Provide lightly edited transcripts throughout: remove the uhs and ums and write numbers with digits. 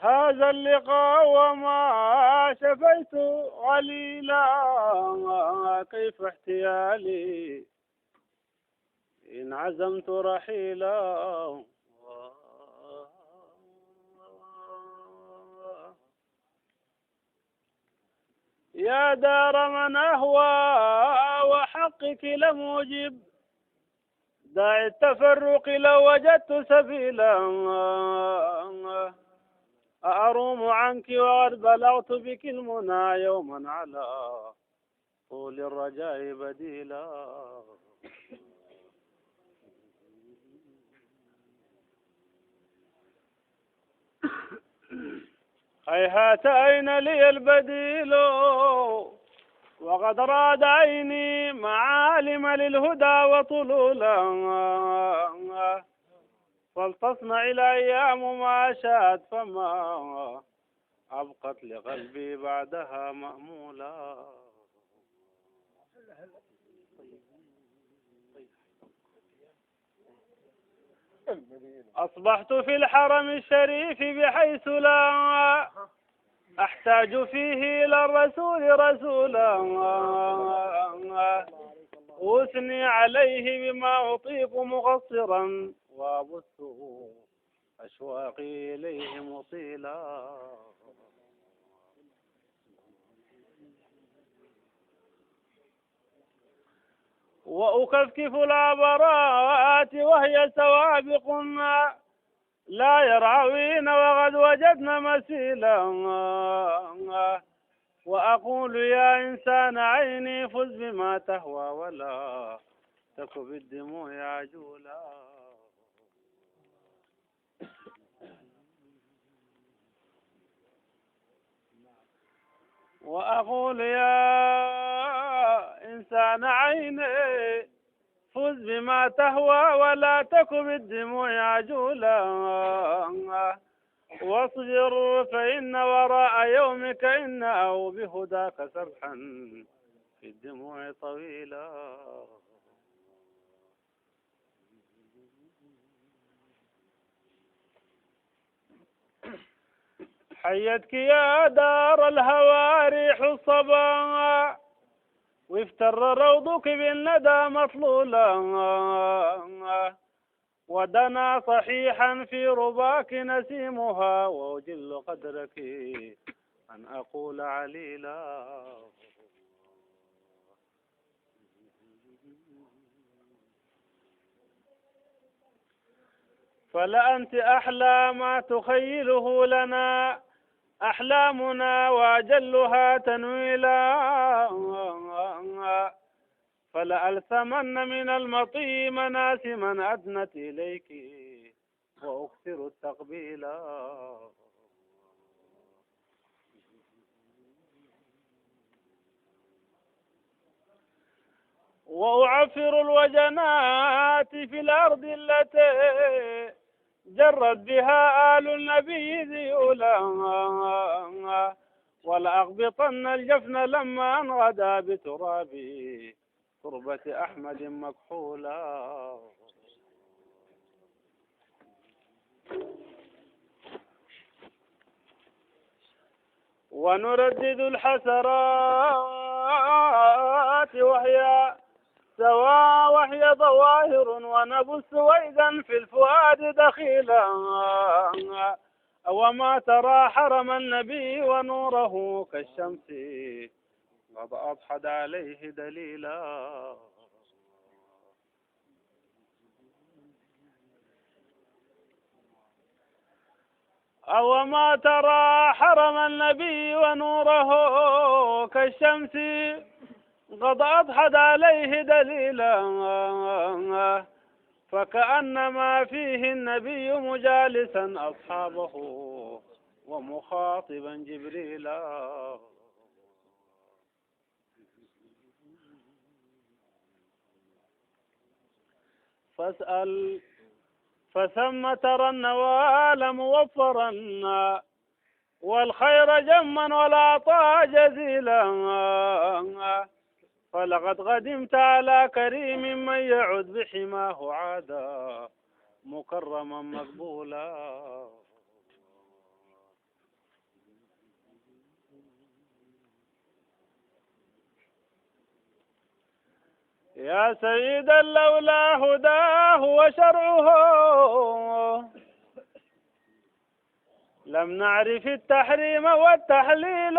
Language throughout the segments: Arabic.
هذا اللقاء وما شفيت عليلا، كيف احتيالي إن عزمت رحيلا. يا دار من أهوى وحقك لموجب، داعي التفرق لو وجدت سبيلا. أروم عنك وقد بلغت بك المنى يوما على طول الرجاء بديلا. هيهات أين لي البديل وقد راد عيني معالم للهدى وطلولا. فلتصنع الأيام ما شاءت فما أبقت لقلبي بعدها مأمولا. أصبحت في الحرم الشريف بحيث لا أحتاج فيه إلى الرسول رسولا. أثني عليه بما أطيق مقصرا وأبث أشواقي إليه مطيلا. وأكفكف العبرات وهي سوابق لا يرعوين وقد وجدن مسيلا. وأقول يا إنسان عيني فز بما تهوى ولا تك بالدموع عجولا. وأقول يا إنسان عيني فز بما تهوى ولا تك بالدموع عجولا. واصبر فإن وراء يومك إن أو بهداك سبحا في الدموع طويلا. حيتك يا دار الهوى ريح الصبا وافتر روضك بالندى مطلولا. ودنا صحيحا في رباك نسيمها وأجل قدرك أن أقول عليلا. فلأنت أحلى ما تخيله لنا أحلامنا وأجلها تنويلا. فلألثمن من المطي مناسما أدنت إليك وأكثر التقبيلا. وأعفر الوجنات في الأرض التي جرت بها آل النبي ذيولا. ولأغبطن الجفن لما انغدى بترابي تربة أحمد مكحولا. ونردد الحسرات وهي ظواهر ونبث وإذا في الفؤاد دخيلا. وما ترى حرم النبي ونوره كالشمس قد أضحد عليه دليلا. أوما ترى حرم النبي ونوره كالشمس قد أضحد عليه دليلا. فكأنما فيه النبي مجالسا أصحابه ومخاطبا جبريلا. فاسأل فثم ترى النوال موفرا والخير جما والعطاء جزيلا. فلقد قدمت على كريم من يعد بحماه عادا مكرما مقبولا. يا سيدا لولا هداه وشرعه لم نعرف التحريم والتحليل،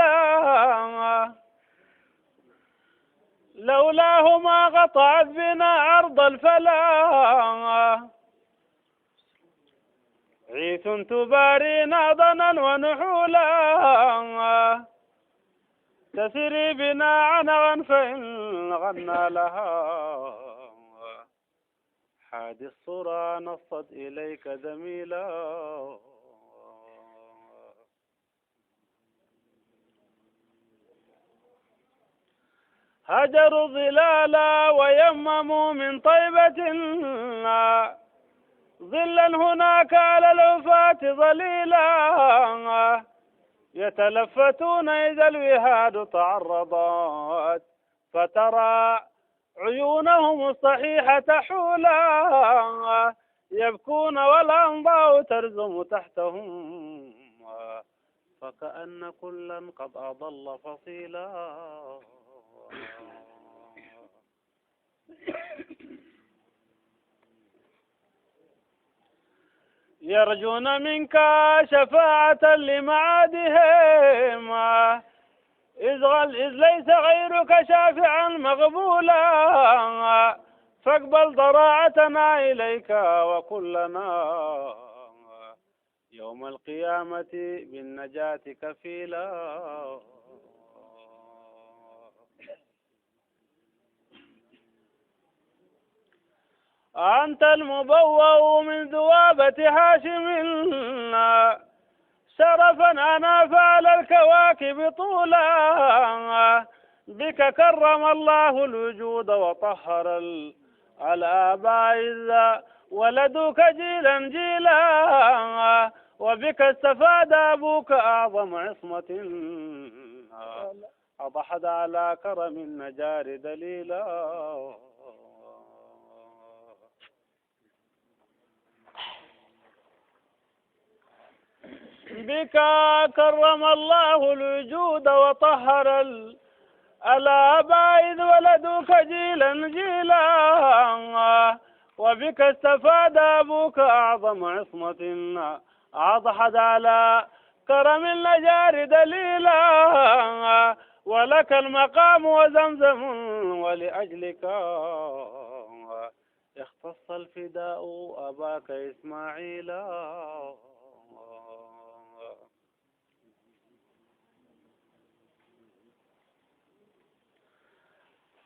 لولاه ما قطعت بنا أرض الفلا، عيث تبارينا ضنا ونحولا، تسري بنا عنغا فإن غنى لها، حاد الصرى نصت إليك ذميلا. هجروا الظلالا ويمموا من طيبة، ظلا هناك على العفاة ظليلا، يتلفتون إذا الوهاد تعرضت، فترى عيونهم الصحيحة حولا، يبكون والأنضاء ترزم تحتهم، فكأن كلا قد أضل فصيلا. يرجون منك شفاعة لمعادهم، إذ ليس غيرك شافعا مقبولا، فاقبل ضراعتنا إليك وكلنا يوم القيامة بالنجاة كفيلا. أنت المبوأ من ذوابة هاشم، شرفا أنا فعل الكواكب طولا، بك كرم الله الوجود وطهر الآباء إذا ولدوك جيلا جيلا، وبك استفاد أبوك أعظم عصمة، أضحت على كرم النجار دليلا. بك كرم الله الوجود وطهر الآباء إذ ولدوك جيلا جيلا، وبك استفاد أبوك أعظم عصمة، أضحت على كرم النجار دليلا، ولك المقام وزمزم ولأجلك اختص الفداء أباك إسماعيلا.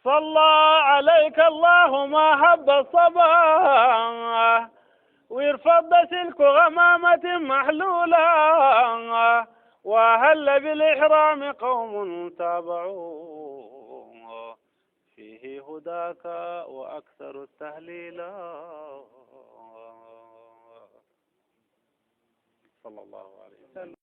صلى عليك الله ما هب الصبا، ويرفض سلك غمامة محلولا، وهل بالإحرام قوم تابعوا، فيه هداك وأكثر التهليلا. صلى الله عليه وسلم.